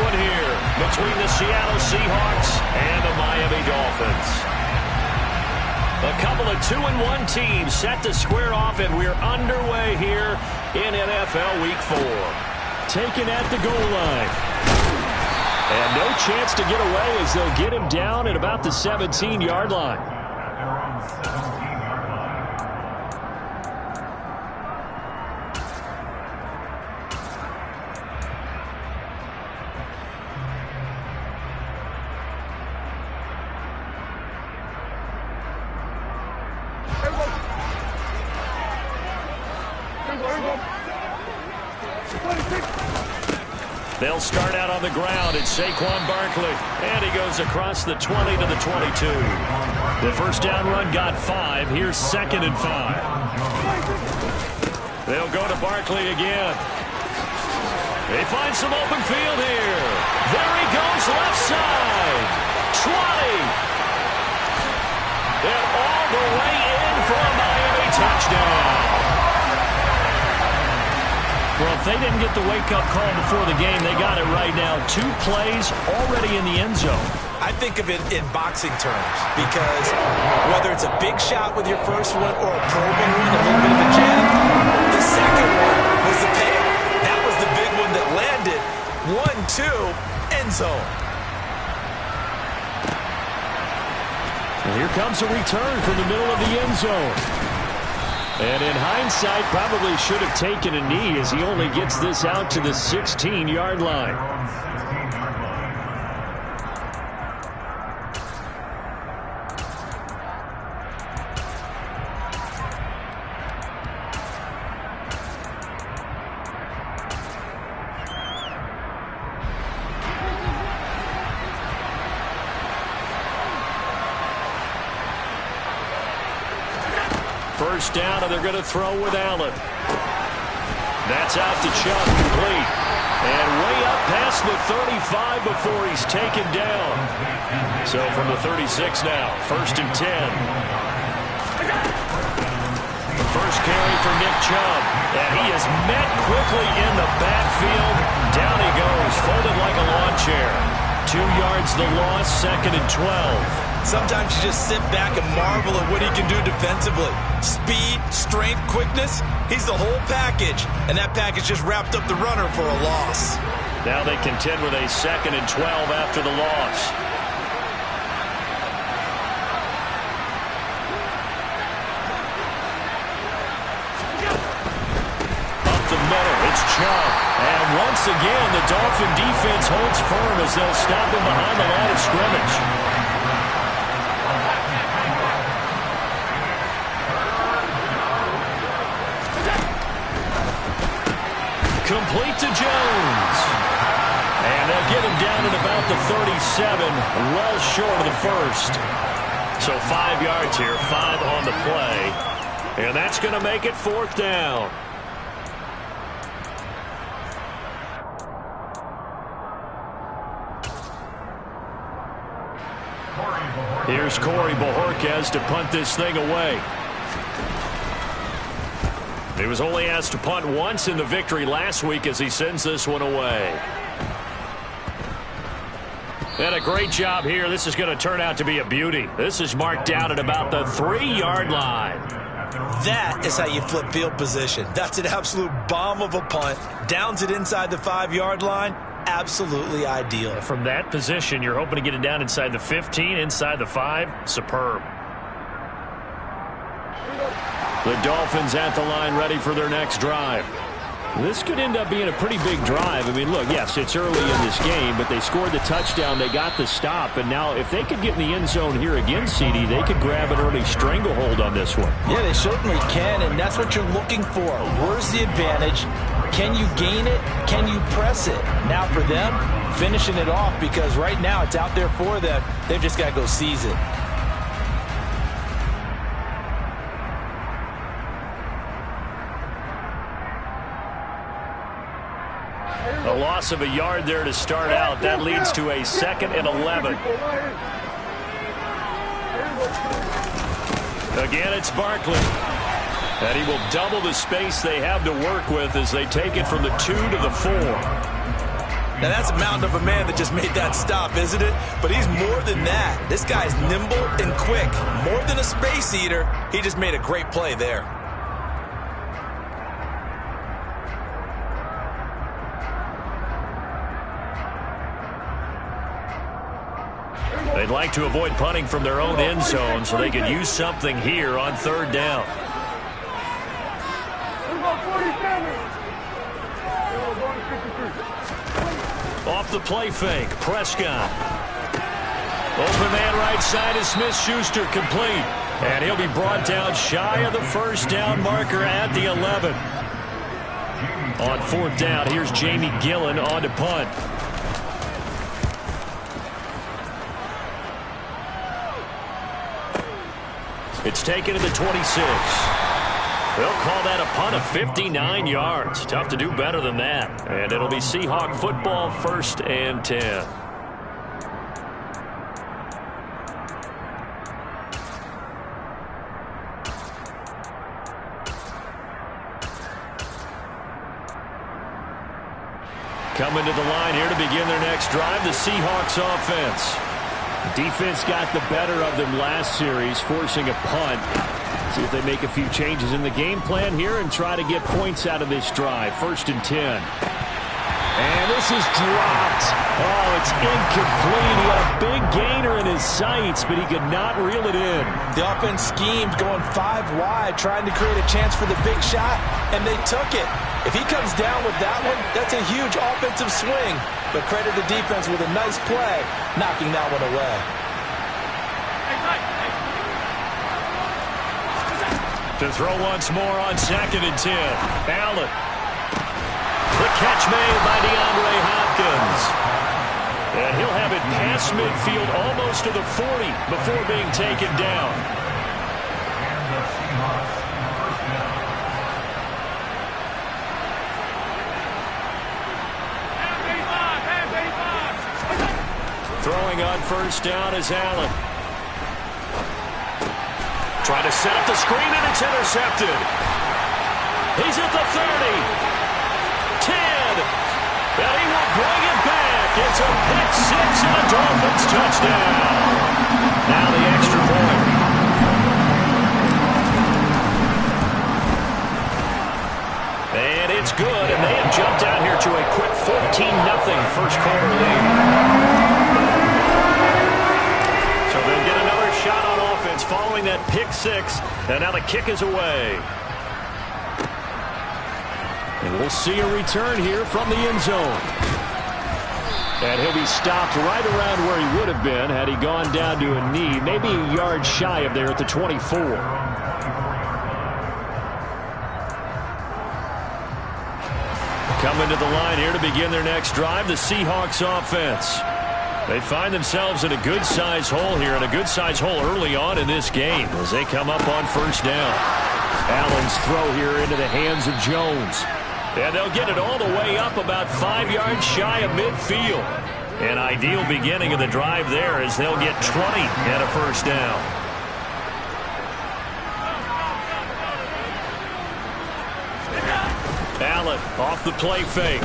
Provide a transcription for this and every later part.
one here between the Seattle Seahawks and the Miami Dolphins. A couple of 2-1 teams set to square off, and we're underway here in NFL Week 4. Taken at the goal line. And no chance to get away as they'll get him down at about the 17-yard line. They'll start out on the ground. It's Saquon Barkley. And he goes across the 20 to the 22. The first down run got 5. Here's 2nd and 5. They'll go to Barkley again. They find some open field here. There he goes, left side. 20. And all the way in for a Miami touchdown. Well, if they didn't get the wake-up call before the game, they got it right now. 2 plays already in the end zone. I think of it in boxing terms because whether it's a big shot with your first one or a probing one, a little bit of a jab, the second one was the payoff. That was the big one that landed. 1-2, end zone. And here comes a return from the middle of the end zone. And in hindsight, probably should have taken a knee as he only gets this out to the 16-yard line. First down, and they're going to throw with Allen. That's out to Chubb, complete. And way up past the 35 before he's taken down. So from the 36 now, 1st and 10. First carry for Nick Chubb. And he is met quickly in the backfield. Down he goes, folded like a lawn chair. 2 yards the loss, 2nd and 12. Sometimes you just sit back and marvel at what he can do defensively. Speed, strength, quickness, he's the whole package. And that package just wrapped up the runner for a loss. Now they contend with a 2nd and 12 after the loss. Up the middle, it's Chubb. And once again, the Dolphin defense holds firm as they'll stop him behind the line of scrimmage. Complete to Jones. And they'll get him down at about the 37, well short of the first. So 5 yards here, 5 on the play. And that's going to make it 4th down. Here's Corey Bojorquez to punt this thing away. He was only asked to punt once in the victory last week as he sends this one away. And a great job here. This is going to turn out to be a beauty. This is marked down at about the 3-yard line. That is how you flip field position. That's an absolute bomb of a punt. Downs it inside the 5-yard line. Absolutely ideal. From that position, you're hoping to get it down inside the 15, inside the 5. Superb. The Dolphins at the line ready for their next drive. This could end up being a pretty big drive. I mean, look, yes, it's early in this game, but they scored the touchdown. They got the stop. And now if they could get in the end zone here again, CD, they could grab an early stranglehold on this one. Yeah, they certainly can, and that's what you're looking for. Where's the advantage? Can you gain it? Can you press it? Now for them, finishing it off because right now it's out there for them. They've just got to go seize it. A loss of a yard there to start out. That leads to a 2nd and 11. Again, it's Barkley. And he will double the space they have to work with as they take it from the 2 to the 4. Now, that's a mountain of a man that just made that stop, isn't it? But he's more than that. This guy's nimble and quick. More than a space eater, he just made a great play there. They'd like to avoid punting from their own end zone so they could use something here on third down. Off the play fake, Prescott. Open man right side is Smith-Schuster, complete. And he'll be brought down shy of the first down marker at the 11. On fourth down, here's Jamie Gillen on to punt. It's taken to the 26. They'll call that a punt of 59 yards. Tough to do better than that. And it'll be Seahawk football, 1st and 10. Coming to the line here to begin their next drive, the Seahawks offense. Defense got the better of them last series, forcing a punt. See if they make a few changes in the game plan here and try to get points out of this drive. 1st and 10. And this is dropped. Oh, it's incomplete. He had a big gainer in his sights, but he could not reel it in. The offense schemed, going 5 wide, trying to create a chance for the big shot, and they took it. If he comes down with that one, that's a huge offensive swing. But credit the defense with a nice play, knocking that one away. To throw once more on 2nd and 10. Allen. The catch made by DeAndre Hopkins. And he'll have it past midfield almost to the 40 before being taken down. Throwing on 1st down is Allen. Trying to set up the screen, and it's intercepted. He's at the 30. 10. And he will bring it back. It's a pick 6 and a Dolphins touchdown. Now the extra point. And it's good, and they have jumped out here to a quick 14-0 first quarter lead. So they'll get another shot on offense following that pick 6, and now the kick is away. And we'll see a return here from the end zone. And he'll be stopped right around where he would have been had he gone down to a knee, maybe a yard shy of there at the 24. Coming to the line here to begin their next drive, the Seahawks offense. They find themselves in a good-sized hole here, and a good-sized hole early on in this game as they come up on 1st down. Allen's throw here into the hands of Jones. And they'll get it all the way up about 5 yards shy of midfield. An ideal beginning of the drive there as they'll get 20 and a 1st down. Allen off the play fake.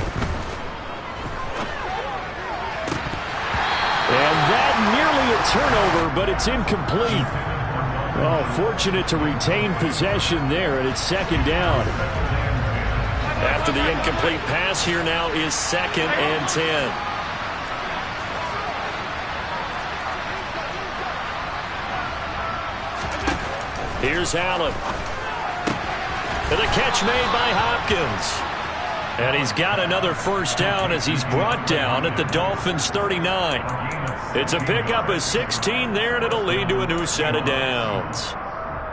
And that nearly a turnover, but it's incomplete. Oh, fortunate to retain possession there, and it's 2nd down. After the incomplete pass, here now is 2nd and 10. Here's Allen. And the catch made by Hopkins. And he's got another 1st down as he's brought down at the Dolphins' 39. It's a pickup of 16 there, and it'll lead to a new set of downs.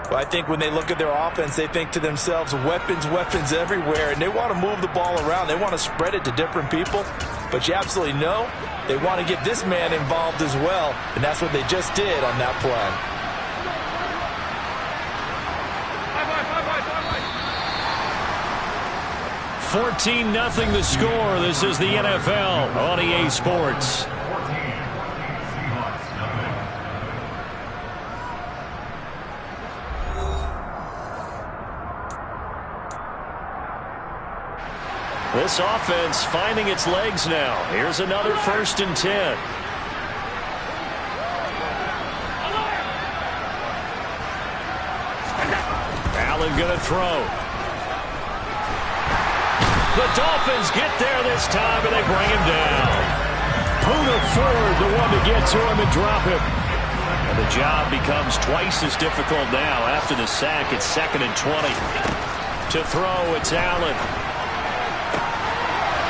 Well, I think when they look at their offense, they think to themselves, weapons, weapons everywhere, and they want to move the ball around. They want to spread it to different people. But you absolutely know they want to get this man involved as well, and that's what they just did on that play. 14-0 the score. This is the NFL on EA Sports. This offense finding its legs now. Here's another 1st and 10. Allen going to throw. The Dolphins get there this time, and they bring him down. Poona Ford, the one to get to him and drop him. And the job becomes twice as difficult now. After the sack, it's 2nd and 20. To throw, it's Allen.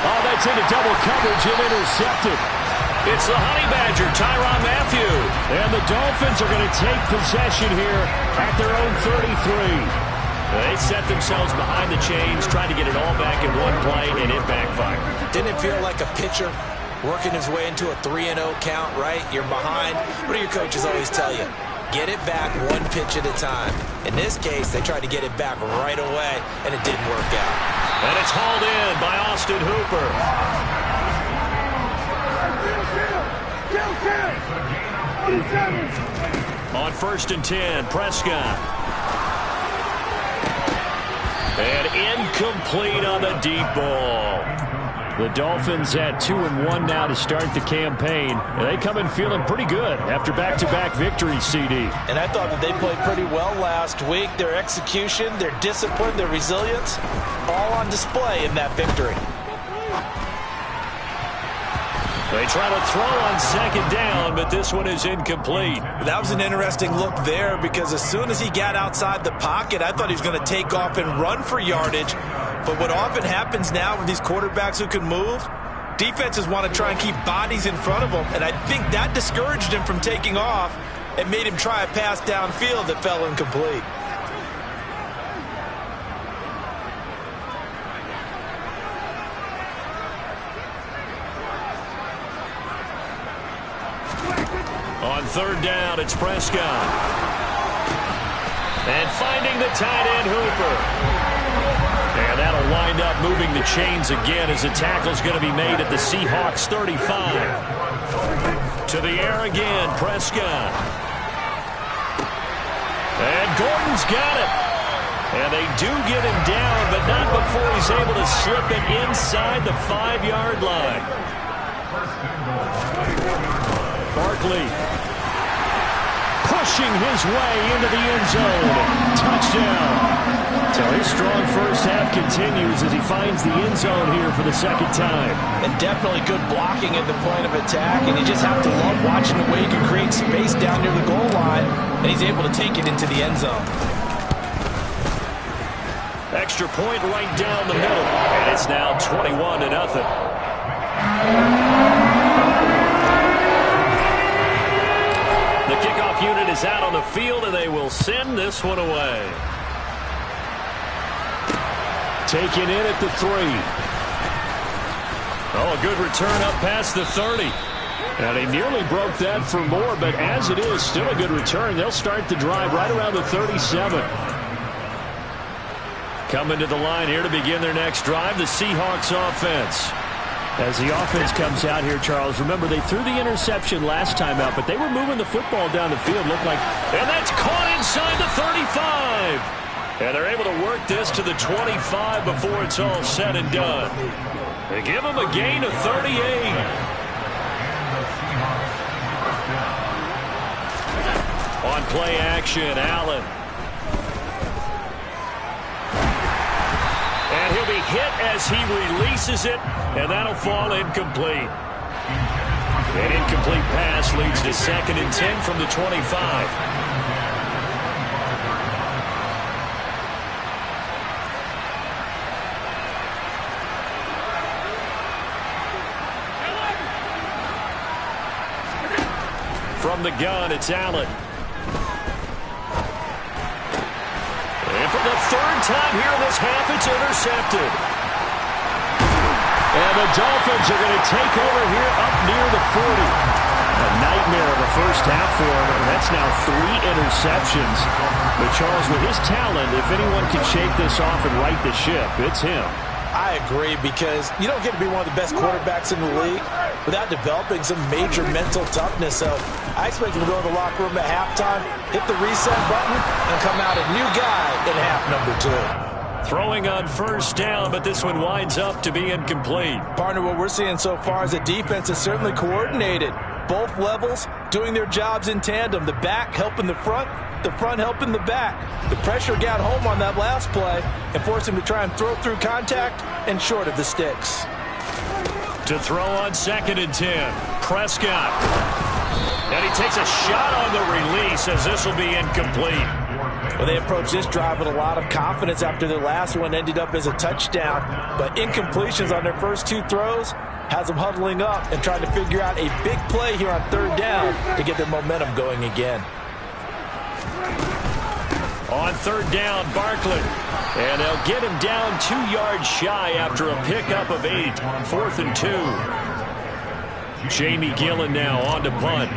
Oh, that's into double coverage and intercepted. It's the Honey Badger, Tyrann Mathieu. And the Dolphins are going to take possession here at their own 33. They set themselves behind the chains, trying to get it all back in one play, and it backfired. Didn't it feel like a pitcher working his way into a 3-0 count, right? You're behind. What do your coaches always tell you? Get it back one pitch at a time. In this case, they tried to get it back right away, and it didn't work out. And it's hauled in by Austin Hooper. On 1st and 10, Prescott. And incomplete on the deep ball. The Dolphins at 2-1 now to start the campaign. And they come in feeling pretty good after back-to-back victories, CD. And I thought that they played pretty well last week. Their execution, their discipline, their resilience, all on display in that victory. They try to throw on 2nd down, but this one is incomplete. That was an interesting look there because as soon as he got outside the pocket, I thought he was going to take off and run for yardage. But what often happens now with these quarterbacks who can move, defenses want to try and keep bodies in front of them. And I think that discouraged him from taking off and made him try a pass downfield that fell incomplete. On 3rd down, it's Prescott. And finding the tight end, Hooper. And that'll wind up moving the chains again as the tackle's going to be made at the Seahawks 35. To the air again, Prescott. And Gordon's got it. And they do get him down, but not before he's able to slip it inside the 5-yard line. Barkley pushing his way into the end zone. Touchdown. So his strong first half continues as he finds the end zone here for the 2nd time. And definitely good blocking at the point of attack, and you just have to love watching the way he can create space down near the goal line, and he's able to take it into the end zone. Extra point right down the middle, and it's now 21-0. The kickoff unit is out on the field, and they will send this one away. Taken in at the 3. Oh, a good return up past the 30. And he nearly broke that for more, but as it is, still a good return. They'll start the drive right around the 37. Coming to the line here to begin their next drive, the Seahawks offense. As the offense comes out here, Charles, remember they threw the interception last time out, but they were moving the football down the field, looked like, and that's caught inside the 35. And they're able to work this to the 25 before it's all said and done. They give them a gain of 38. On play action, Allen. And he'll be hit as he releases it, and that'll fall incomplete. An incomplete pass leads to 2nd and 10 from the 25. From the gun, it's Allen. And for the 3rd time here in this half, it's intercepted. And the Dolphins are going to take over here up near the 40. A nightmare of a first half for him, and that's now 3 interceptions. But Charles, with his talent, if anyone can shake this off and right the ship, it's him. I agree, because you don't get to be one of the best quarterbacks in the league without developing some major mental toughness. So I expect him to go to the locker room at halftime, hit the reset button, and come out a new guy in half number 2. Throwing on first down, but this one winds up to be incomplete. Partner, what we're seeing so far is the defense is certainly coordinated. Both levels doing their jobs in tandem. The back helping the front helping the back. The pressure got home on that last play and forced him to try and throw through contact and short of the sticks. To throw on 2nd and 10. Prescott. And he takes a shot on the release as this will be incomplete. Well, they approached this drive with a lot of confidence after their last one ended up as a touchdown. But incompletions on their first 2 throws has them huddling up and trying to figure out a big play here on 3rd down to get their momentum going again. On 3rd down, Barkley. And they'll get him down 2 yards shy after a pickup of 8. 4th and 2. Jamie Gillen now on to punt.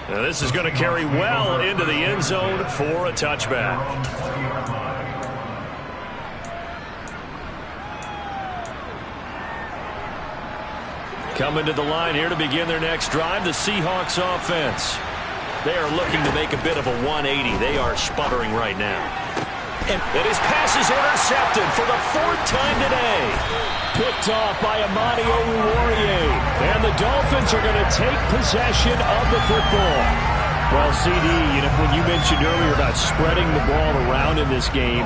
Now this is going to carry well into the end zone for a touchback. Coming to the line here to begin their next drive, the Seahawks offense. They are looking to make a bit of a 180. They are sputtering right now. And his pass is intercepted for the 4th time today. Picked off by Amani Oruwariye. And the Dolphins are going to take possession of the football. Well, CD, when you mentioned earlier about spreading the ball around in this game,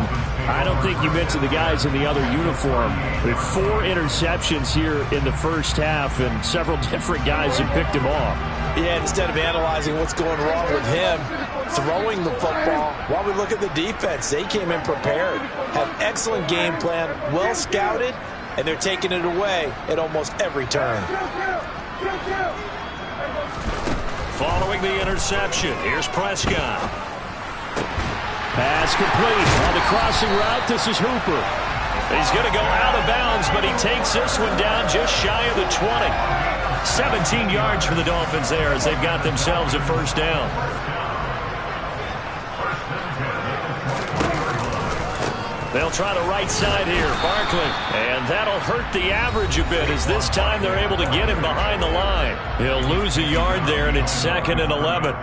I don't think you mentioned the guys in the other uniform. With 4 interceptions here in the first half, and several different guys have picked him off. Yeah, instead of analyzing what's going wrong with him, throwing the football, while we look at the defense, they came in prepared, had excellent game plan, well scouted, and they're taking it away at almost every turn. Following the interception, here's Prescott. Pass complete on the crossing route. This is Hooper. He's going to go out of bounds, but he takes this one down just shy of the 20. 17 yards for the Dolphins there as they've got themselves a 1st down. They'll try the right side here, Barkley. And that'll hurt the average a bit as this time they're able to get him behind the line. He'll lose a yard there, and it's 2nd and 11.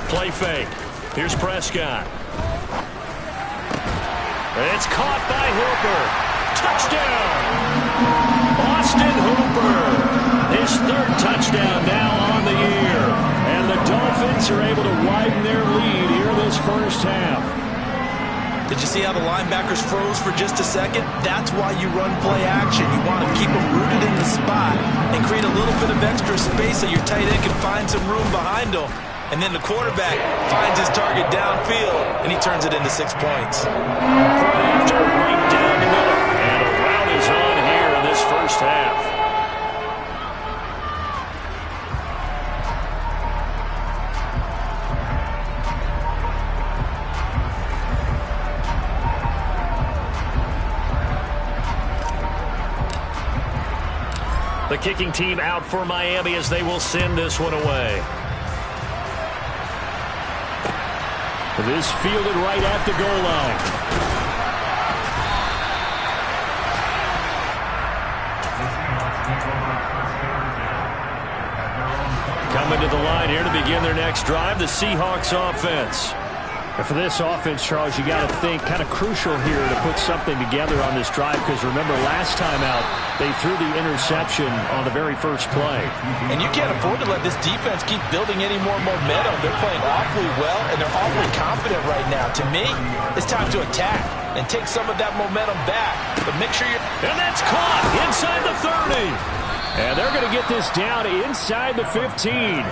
Play fake. Here's Prescott. It's caught by Hooper. Touchdown! Austin Hooper. His 3rd touchdown now on the year. And the Dolphins are able to widen their lead here this first half. Did you see how the linebackers froze for just a second? That's why you run play action. You want to keep them rooted in the spot and create a little bit of extra space so your tight end can find some room behind them. And then the quarterback finds his target downfield, and he turns it into 6 points. After right down the middle. And a rout is on here in this first half. The kicking team out for Miami as they will send this one away. This fielded right at the goal line. Coming to the line here to begin their next drive, the Seahawks offense. And for this offense, Charles, you got to think kind of crucial here to put something together on this drive because remember last time out, they threw the interception on the very first play. And you can't afford to let this defense keep building any more momentum. They're playing awfully well, and they're awfully confident right now. To me, it's time to attack and take some of that momentum back. But make sure you're... And that's caught inside the 30. And they're going to get this down inside the 15.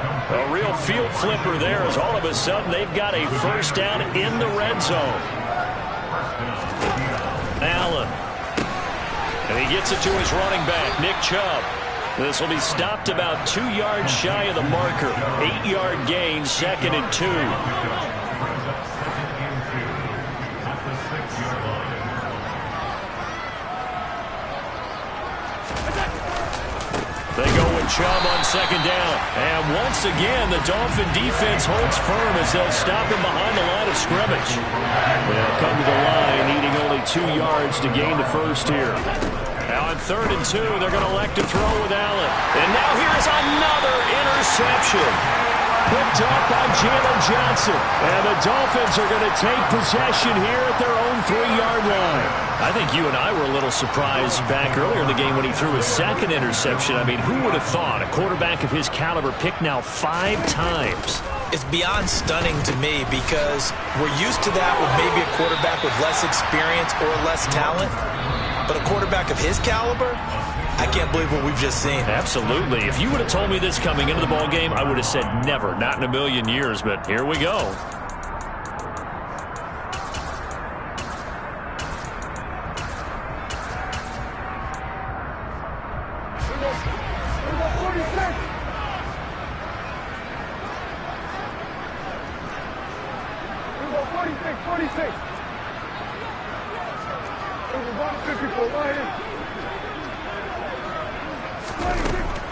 A real field flipper there as all of a sudden they've got a 1st down in the red zone. Allen. And he gets it to his running back, Nick Chubb. This will be stopped about 2 yards shy of the marker. 8-yard gain, 2nd and 2. They go with Chubb on second down. And once again, the Dolphin defense holds firm as they'll stop him behind the line of scrimmage. They'll come to the line, needing only 2 yards to gain the first here. Now on 3rd and 2, they're going to elect to throw with Allen. And now here's another interception. Picked up by Jalen Johnson. And the Dolphins are going to take possession here at their own 3-yard line. I think you and I were a little surprised back earlier in the game when he threw his second interception. I mean, who would have thought a quarterback of his caliber picked now 5 times? It's beyond stunning to me because we're used to that with maybe a quarterback with less experience or less talent. But a quarterback of his caliber, I can't believe what we've just seen. Absolutely. If you would have told me this coming into the ball game, I would have said never, not in a million years. But here we go.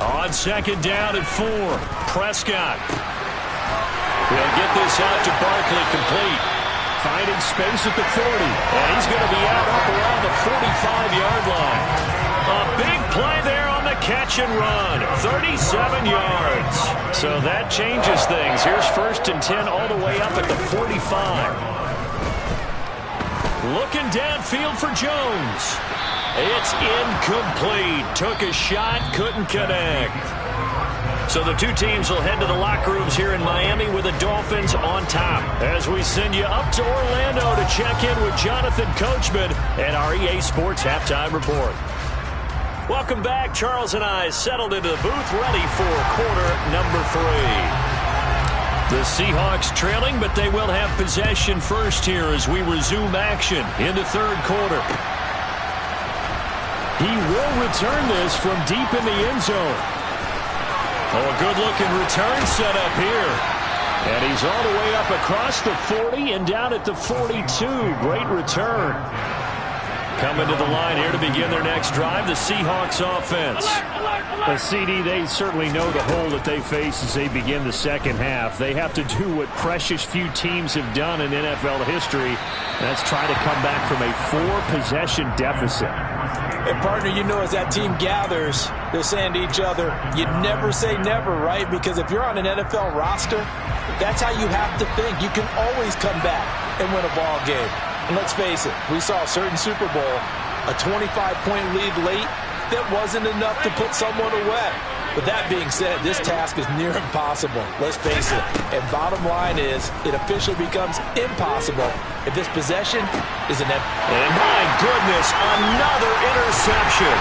On 2nd down and 4, Prescott. He'll get this out to Barkley, complete. Finding space at the 40, and he's going to be out up around the 45-yard line. A big play there on the catch and run, 37 yards. So that changes things. Here's 1st and 10 all the way up at the 45. Looking downfield for Jones. It's incomplete. Took a shot, couldn't connect. So the 2 teams will head to the locker rooms here in Miami with the Dolphins on top. As we send you up to Orlando to check in with Jonathan Coachman and our EA Sports Halftime Report. Welcome back. Charles and I settled into the booth, ready for quarter number 3. The Seahawks trailing, but they will have possession first here as we resume action in the 3rd quarter. He will return this from deep in the end zone. Oh, a good-looking return set up here. And he's all the way up across the 40 and down at the 42. Great return. Coming to the line here to begin their next drive, the Seahawks offense. The CD, they certainly know the hole that they face as they begin the second half. They have to do what precious few teams have done in NFL history, and that's try to come back from a 4-possession deficit. And, partner, you know as that team gathers, they're saying to each other, you never say never, right? Because if you're on an NFL roster, that's how you have to think. You can always come back and win a ball game. And let's face it, we saw a certain Super Bowl, a 25-point lead late, that wasn't enough to put someone away. But that being said, this task is near impossible. Let's face it. And bottom line is, it officially becomes impossible if this possession is an empty. And my goodness, another interception.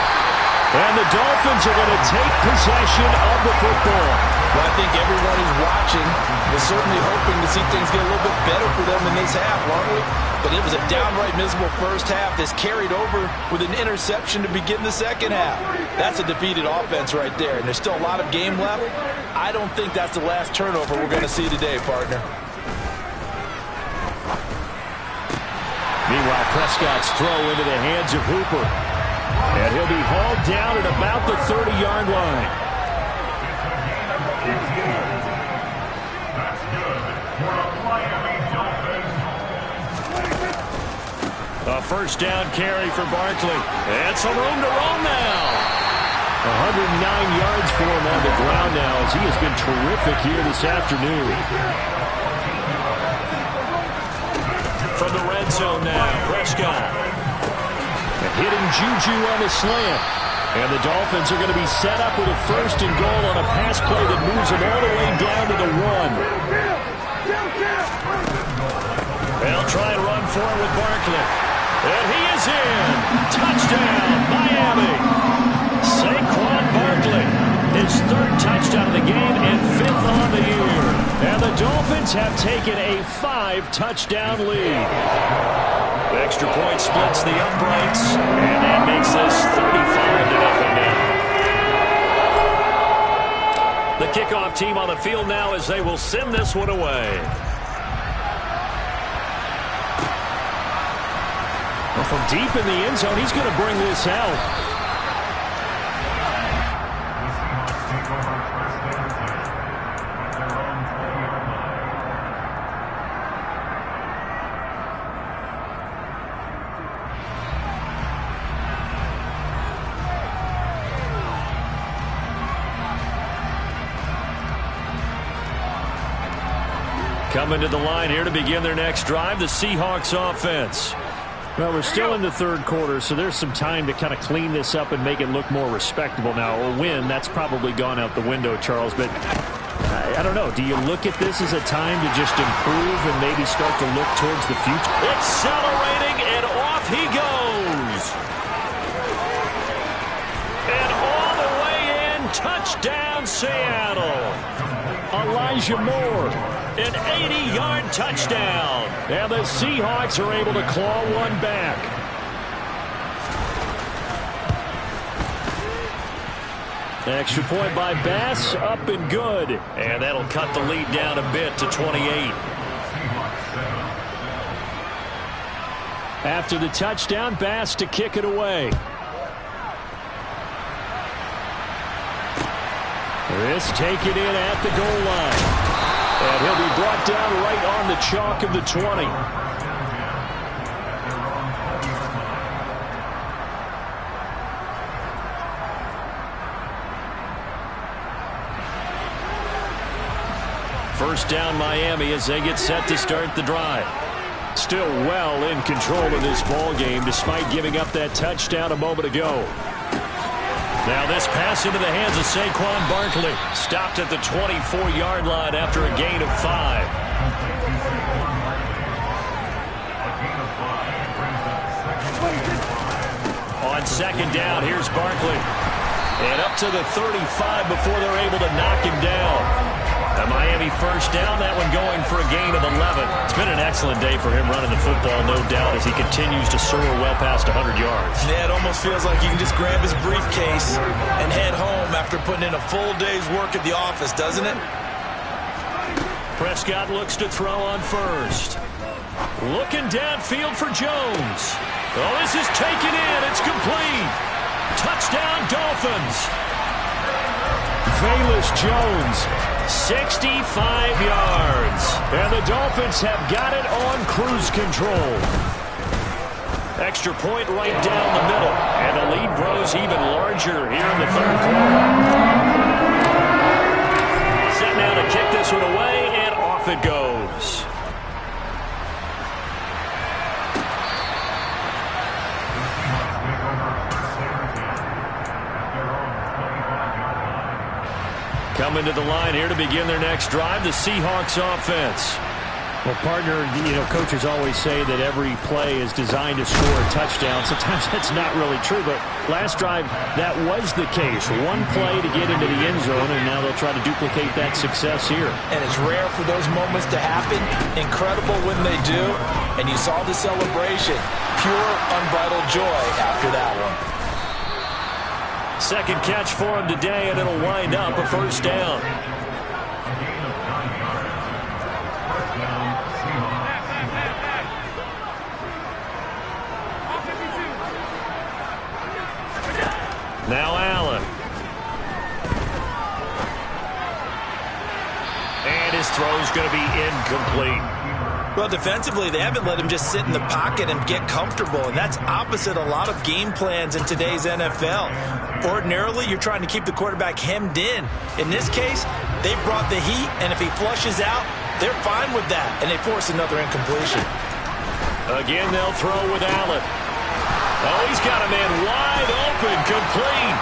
And the Dolphins are going to take possession of the football. Well, I think everyone who's watching was certainly hoping to see things get a little bit better for them in this half, weren't we? But it was a downright miserable first half that's carried over with an interception to begin the second half. That's a defeated offense right there, and there's still a lot of game left. I don't think that's the last turnover we're going to see today, partner. Meanwhile, Prescott's throw into the hands of Hooper. And he'll be hauled down at about the 30-yard line. A 1st down carry for Barkley. And some room to roam now. 109 yards for him on the ground now as he has been terrific here this afternoon. From the red zone now, Prescott. Hitting Juju on the slant. And the Dolphins are going to be set up with a 1st and goal on a pass play that moves them all the way down to the 1. They'll try and run forward with Barkley. And he is in. Touchdown, Miami. Saquon Barkley, his 3rd touchdown of the game and 5th on the year. And the Dolphins have taken a 5-touchdown lead. The extra point splits the uprights, and that makes this 35-0 now. The kickoff team on the field now as they will send this one away. Well, from deep in the end zone, he's going to bring this out. Coming to the line here to begin their next drive, the Seahawks offense. Well, we're still in the third quarter, so there's some time to kind of clean this up and make it look more respectable. Now, a win, that's probably gone out the window, Charles, but I don't know. Do you look at this as a time to just improve and maybe start to look towards the future? Accelerating, and off he goes. And all the way in, touchdown, Seattle. Elijah Moore. An 80-yard touchdown. And the Seahawks are able to claw one back. Extra point by Bass, up and good. And that'll cut the lead down a bit to 28. After the touchdown, Bass to kick it away. This taken in at the goal line. And he'll be brought down right on the chalk of the 20. First down Miami as they get set to start the drive. Still well in control of this ball game despite giving up that touchdown a moment ago. Now this pass into the hands of Saquon Barkley. Stopped at the 24-yard line after a gain of 5. On second down, here's Barkley. And up to the 35 before they're able to knock him down. A Miami first down, that one going for a gain of 11. It's been an excellent day for him running the football, no doubt, as he continues to soar well past 100 yards. Yeah, it almost feels like he can just grab his briefcase and head home after putting in a full day's work at the office, doesn't it? Prescott looks to throw on first. Looking downfield for Jones. Oh, this is taken in. It's complete. Touchdown, Dolphins. Velus Jones. 65 yards. And the Dolphins have got it on cruise control. Extra point right down the middle. And the lead grows even larger here in the third quarter. Set now to kick this one away, and off it goes. Coming to the line here to begin their next drive, the Seahawks offense. Well, partner, coaches always say that every play is designed to score a touchdown. Sometimes that's not really true, but last drive, that was the case. One play to get into the end zone, and now they'll try to duplicate that success here. And it's rare for those moments to happen. Incredible when they do. And you saw the celebration. Pure, unbridled joy after that one. Second catch for him today, and it'll wind up a first down. Now Allen. And his throw's going to be incomplete. Well, defensively, they haven't let him just sit in the pocket and get comfortable, and that's opposite a lot of game plans in today's NFL. Ordinarily, you're trying to keep the quarterback hemmed in. In this case, they brought the heat, and if he flushes out, they're fine with that, and they force another incompletion. Again, they'll throw with Allen. Oh, he's got a man wide open, complete.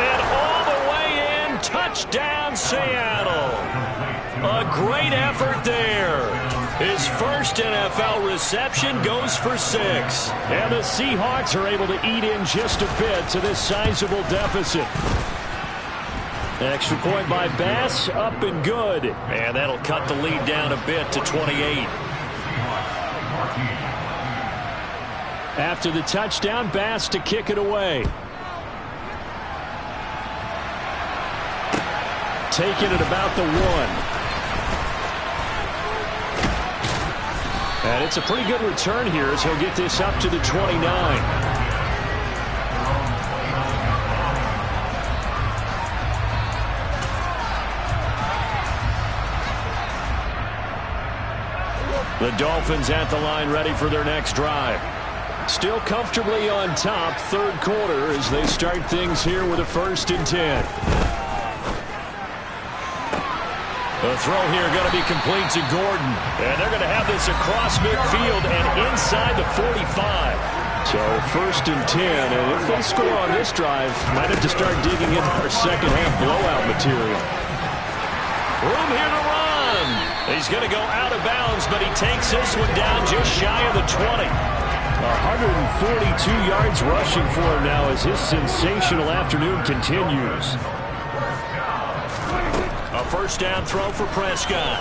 And all the way in, touchdown, Seattle. A great effort there. His first NFL reception goes for 6. And the Seahawks are able to eat in just a bit to this sizable deficit. Extra point by Bass, up and good. And that'll cut the lead down a bit to 28. After the touchdown, Bass to kick it away. Taking it about the 1. And it's a pretty good return here as he'll get this up to the 29. The Dolphins at the line ready for their next drive. Still comfortably on top, third quarter as they start things here with a 1st and 10. The throw here going to be complete to Gordon. And they're going to have this across midfield and inside the 45. So 1st and 10, and if they score on this drive, might have to start digging into our second half blowout material. Room here to run. He's going to go out of bounds, but he takes this one down just shy of the 20. 142 yards rushing for him now as his sensational afternoon continues. A first down throw for Prescott.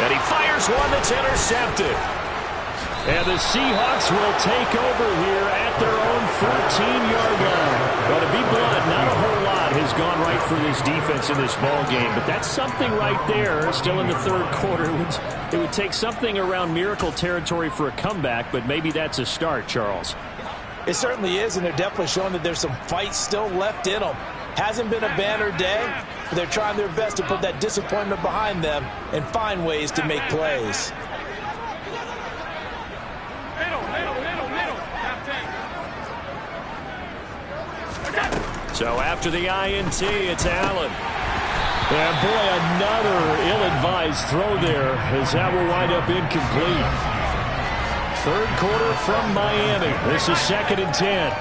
And he fires one that's intercepted. And the Seahawks will take over here at their own 14-yard line. But to be blunt, not a whole lot has gone right for this defense in this ball game. But that's something right there. Still in the third quarter. It would take something around miracle territory for a comeback, but maybe that's a start, Charles. It certainly is, and they're definitely showing that there's some fight still left in them. Hasn't been a banner day, but they're trying their best to put that disappointment behind them and find ways to make plays. So after the INT, it's Allen. And boy, another ill-advised throw there as that will wind up incomplete. Third quarter from Miami. This is 2nd and 10.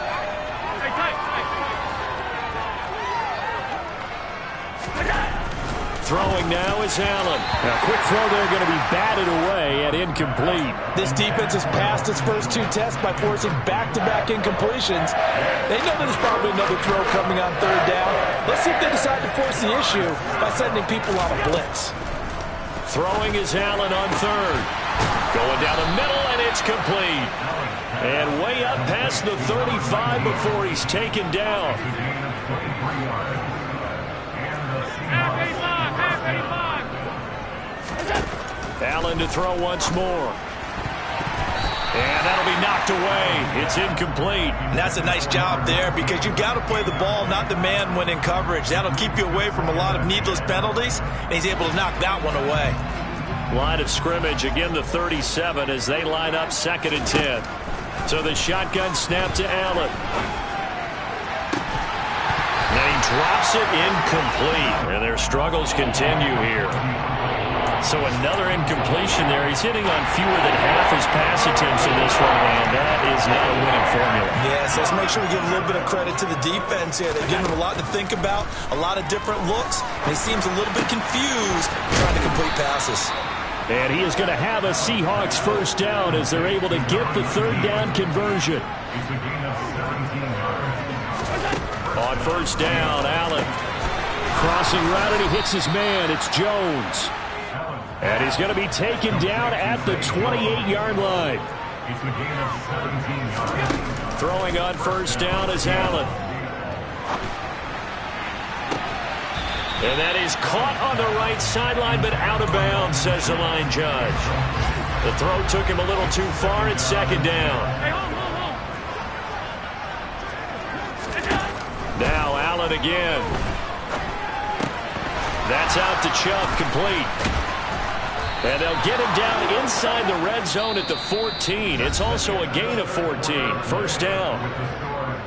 Throwing now is Allen. A quick throw there going to be batted away and incomplete. This defense has passed its first 2 tests by forcing back-to-back incompletions. They know that there's probably another throw coming on 3rd down. Let's see if they decide to force the issue by sending people on a blitz. Throwing is Allen on 3rd. Going down the middle, and it's complete. And way up past the 35 before he's taken down. Allen to throw once more. And that'll be knocked away. It's incomplete. And that's a nice job there because you've got to play the ball, not the man when in coverage. That'll keep you away from a lot of needless penalties, and he's able to knock that one away. Line of scrimmage, again the 37 as they line up 2nd and 10. So the shotgun snap to Allen. And he drops it incomplete. And their struggles continue here. So another incompletion there. He's hitting on fewer than half his pass attempts in this one, and that is not a winning formula. Yes, let's make sure we give a little bit of credit to the defense here. They've given him a lot to think about, a lot of different looks, and he seems a little bit confused trying to complete passes. And he is going to have a Seahawks first down as they're able to get the 3rd down conversion. On first down, Allen. Crossing route, and he hits his man. It's Jones. And he's going to be taken down at the 28-yard line. Throwing on first down is Allen. And that is caught on the right sideline, but out of bounds, says the line judge. The throw took him a little too far. It's 2nd down. Now Allen again. That's out to Chubb, complete. And they'll get him down inside the red zone at the 14. It's also a gain of 14. First down.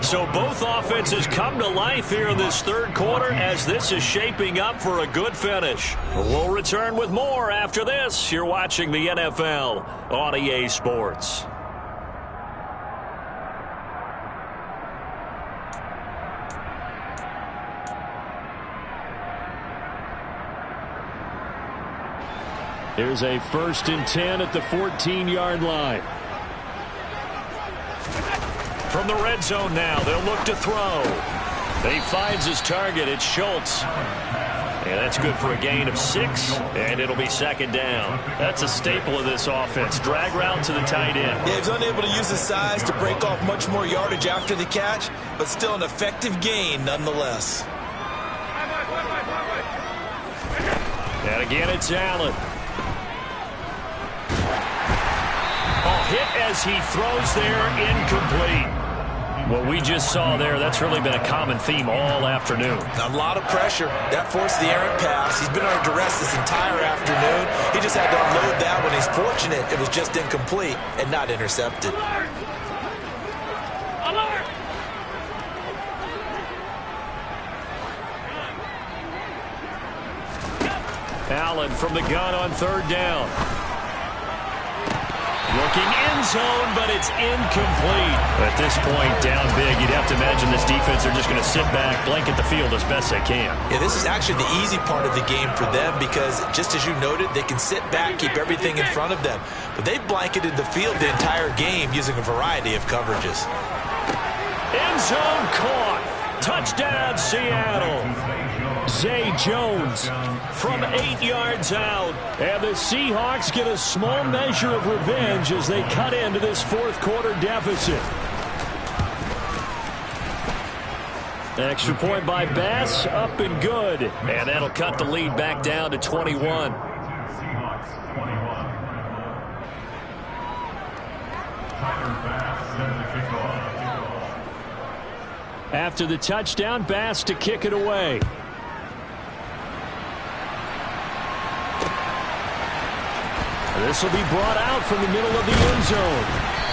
So both offenses come to life here in this 3rd quarter as this is shaping up for a good finish. We'll return with more after this. You're watching the NFL on EA Sports. Here's a 1st and 10 at the 14-yard line. From the red zone now, they'll look to throw. He finds his target. It's Schultz. And that's good for a gain of 6, and it'll be 2nd down. That's a staple of this offense. Drag route to the tight end. Yeah, he's unable to use his size to break off much more yardage after the catch, but still an effective gain nonetheless. And again, it's Allen. Hit as he throws there, incomplete. What we just saw there, that's really been a common theme all afternoon. A lot of pressure. That forced the errant pass. He's been under duress this entire afternoon. He just had to unload that when he's fortunate it was just incomplete and not intercepted. Allen from the gun on third down. Looking end zone, but it's incomplete. At this point, down big, you'd have to imagine this defense are just going to sit back, blanket the field as best they can. Yeah, this is actually the easy part of the game for them because, just as you noted, they can sit back, keep everything in front of them. But they've blanketed the field the entire game using a variety of coverages. End zone caught. Touchdown, Seattle. Zay Jones from 8 yards out. And the Seahawks get a small measure of revenge as they cut into this fourth quarter deficit. Extra point by Bass, up and good. And that'll cut the lead back down to 21. After the touchdown, Bass to kick it away. This will be brought out from the middle of the end zone.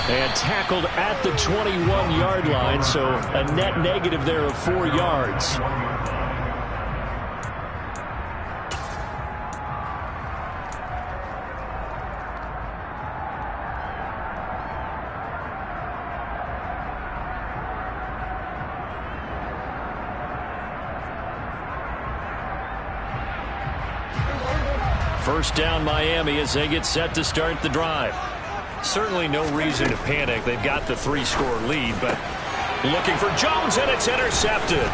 And tackled at the 21-yard line, so a net negative there of 4 yards. First down Miami as they get set to start the drive. Certainly no reason to panic. They've got the 3-score lead, but looking for Jones, and it's intercepted.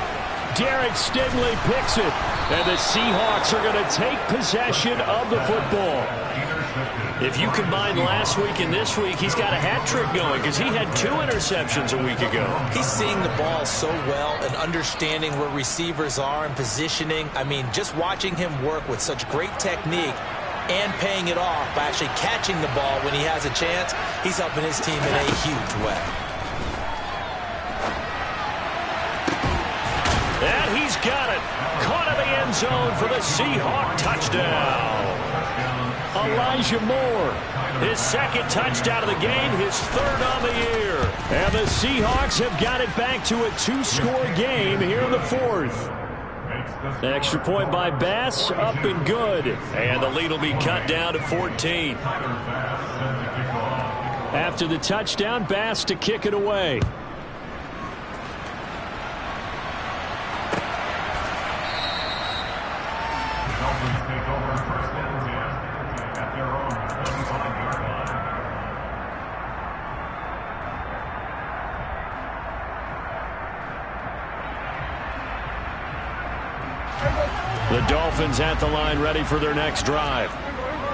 Derek Stingley picks it, and the Seahawks are going to take possession of the football. If you combine last week and this week, he's got a hat trick going because he had 2 interceptions a week ago. He's seeing the ball so well and understanding where receivers are and positioning. I mean, just watching him work with such great technique and paying it off by actually catching the ball when he has a chance, he's helping his team in a huge way. And he's got it. Caught in the end zone for the Seahawk touchdown. Elijah Moore, his second touchdown of the game, his third on the year. And the Seahawks have got it back to a 2-score game here in the fourth. Extra point by Bass, up and good. And the lead will be cut down to 14. After the touchdown, Bass to kick it away. The Dolphins at the line ready for their next drive.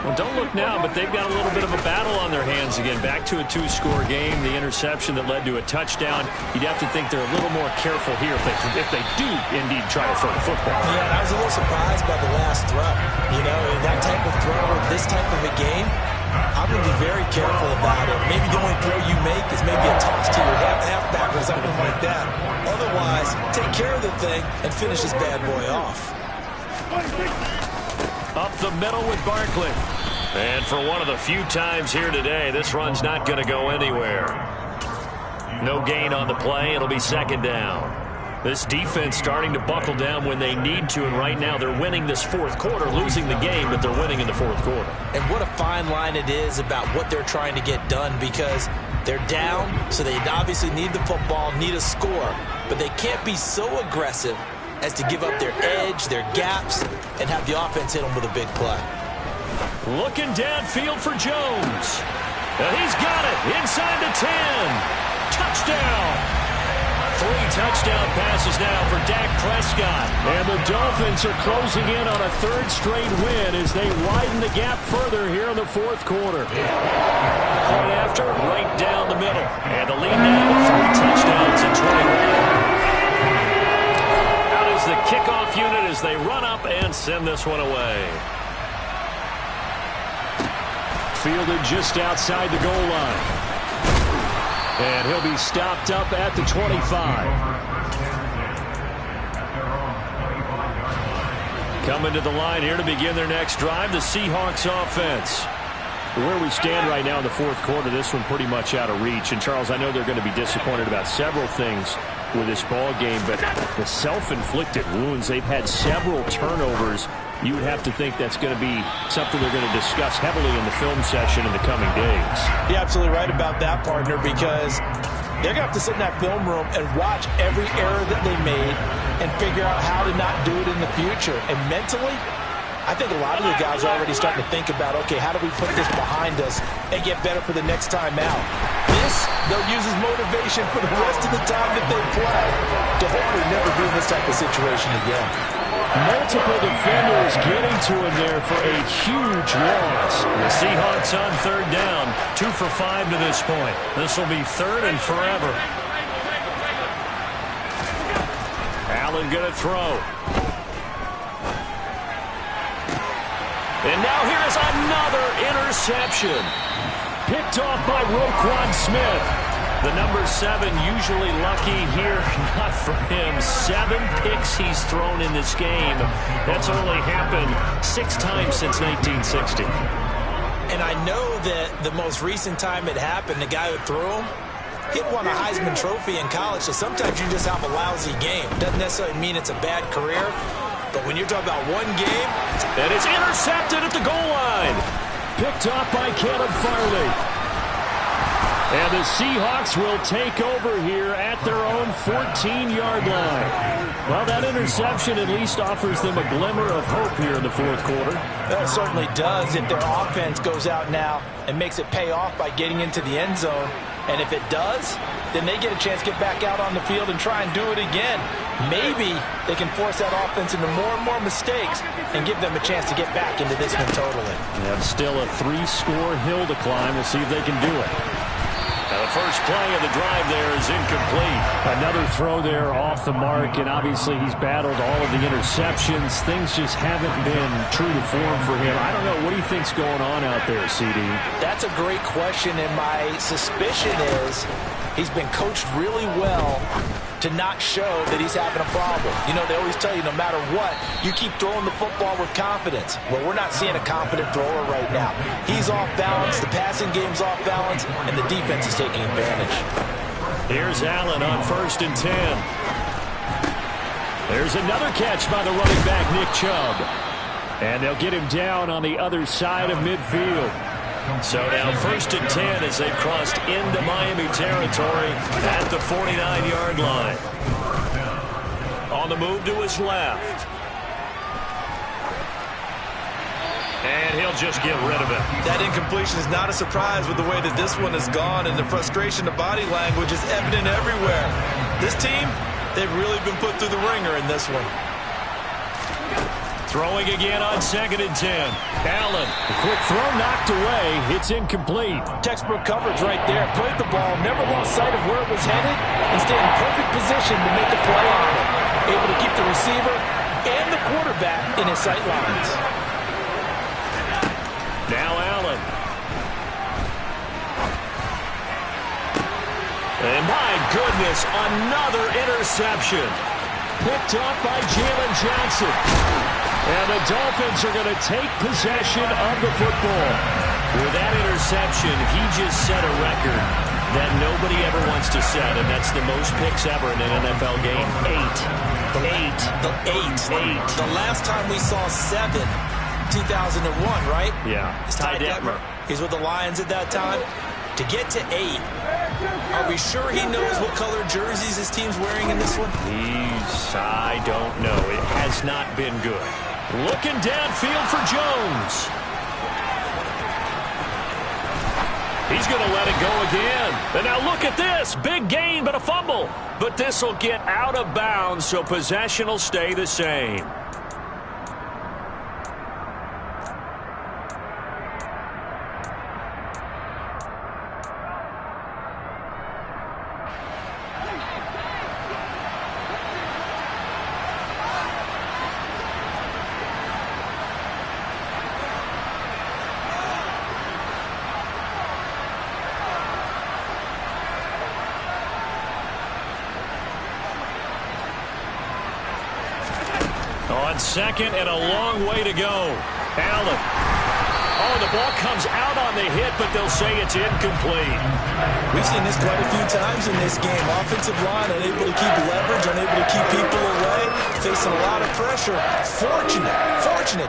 Well, don't look now, but they've got a little bit of a battle on their hands again. Back to a 2-score game. The interception that led to a touchdown. You'd have to think they're a little more careful here if they do indeed try to throw the football. Yeah, I was a little surprised by the last throw. You know, in that type of throw, this type of a game, I'm going to be very careful about it. Maybe the only throw you make is maybe a toss to your halfback or something like that. Otherwise, take care of the thing and finish this bad boy off. Up the middle with Barkley. And for one of the few times here today, this run's not going to go anywhere. No gain on the play. It'll be second down. This defense starting to buckle down when they need to, and right now they're winning this fourth quarter, losing the game, but they're winning in the fourth quarter. And what a fine line it is about what they're trying to get done, because they're down, so they obviously need the football, need a score, but they can't be so aggressive as to give up their edge, their gaps, and have the offense hit them with a big play. Looking downfield for Jones. And he's got it inside the 10. Touchdown. 3 touchdown passes now for Dak Prescott. And the Dolphins are closing in on a 3rd straight win as they widen the gap further here in the fourth quarter. Point after, right down the middle. And the lead now to 3 touchdowns in 21. The kickoff unit as they run up and send this one away. Fielded just outside the goal line. And he'll be stopped up at the 25. Coming to the line here to begin their next drive, the Seahawks offense. Where we stand right now in the fourth quarter, this one pretty much out of reach. And, Charles, I know they're going to be disappointed about several things with this ball game, but the self-inflicted wounds, they've had several turnovers you would have to think that's going to be something they're going to discuss heavily in the film session in the coming days. You're absolutely right about that, partner, because they're going to have to sit in that film room and watch every error that they made and figure out how to not do it in the future. And mentally, I think a lot of the guys are already starting to think about, okay, how do we put this behind us and get better for the next time out? This, they'll use as motivation for the rest of the time that they play to hopefully never be in this type of situation again. Multiple defenders getting to him there for a huge loss. The Seahawks on third down, 2 for 5 to this point. This will be third and forever. Allen going to throw. And now here is another interception. Picked off by Roquan Smith. The number 7 usually lucky here. Not for him. 7 picks he's thrown in this game. That's only happened 6 times since 1960. And I know that the most recent time it happened, the guy who threw him, he'd won a Heisman Trophy in college, so sometimes you just have a lousy game. Doesn't necessarily mean it's a bad career, but when you're talking about one game... And it's intercepted at the goal line. Picked off by Caleb Farley. And the Seahawks will take over here at their own 14-yard line. Well, that interception at least offers them a glimmer of hope here in the fourth quarter. That certainly does if their offense goes out now and makes it pay off by getting into the end zone. And if it does, then they get a chance to get back out on the field and try and do it again. Maybe they can force that offense into more and more mistakes and give them a chance to get back into this one totally. And still a 3-score hill to climb. We'll see if they can do it. Now the first play of the drive there is incomplete. Another throw there off the mark, and obviously he's battled all of the interceptions. Things just haven't been true to form for him. I don't know. What do you think's going on out there, CD? That's a great question, and my suspicion is he's been coached really well to not show that he's having a problem. You know, they always tell you no matter what, you keep throwing the football with confidence. Well, we're not seeing a confident thrower right now. He's off balance, the passing game's off balance, and the defense is taking advantage. Here's Allen on 1st and 10. There's another catch by the running back, Nick Chubb. And they'll get him down on the other side of midfield. So now 1st and 10 as they've crossed into Miami territory at the 49-yard line. On the move to his left. And he'll just get rid of it. That incompletion is not a surprise with the way that this one has gone, and the frustration, the body language is evident everywhere. This team, they've really been put through the ringer in this one. Throwing again on 2nd and 10. Allen. A quick throw knocked away. It's incomplete. Textbook coverage right there. Played the ball, never lost sight of where it was headed, and stayed in perfect position to make a play on it. Able to keep the receiver and the quarterback in his sight lines. Now Allen. And my goodness, another interception. Picked up by Jalen Johnson. And the Dolphins are going to take possession of the football. With that interception, he just set a record that nobody ever wants to set, and that's the most picks ever in an NFL game. 8. The last time we saw 7, 2001, right? Yeah. It's Ty Detmer. He's with the Lions at that time. To get to 8, are we sure he knows what color jerseys his team's wearing in this one? I don't know. It has not been good. Looking downfield for Jones. He's going to let it go again. And now look at this. Big gain, but a fumble. But this will get out of bounds, so possession will stay the same. On 2nd and a long way to go. Allen. Oh, the ball comes out on the hit, but they'll say it's incomplete. We've seen this quite a few times in this game. Offensive line unable to keep leverage, unable to keep people away, facing a lot of pressure. Fortunate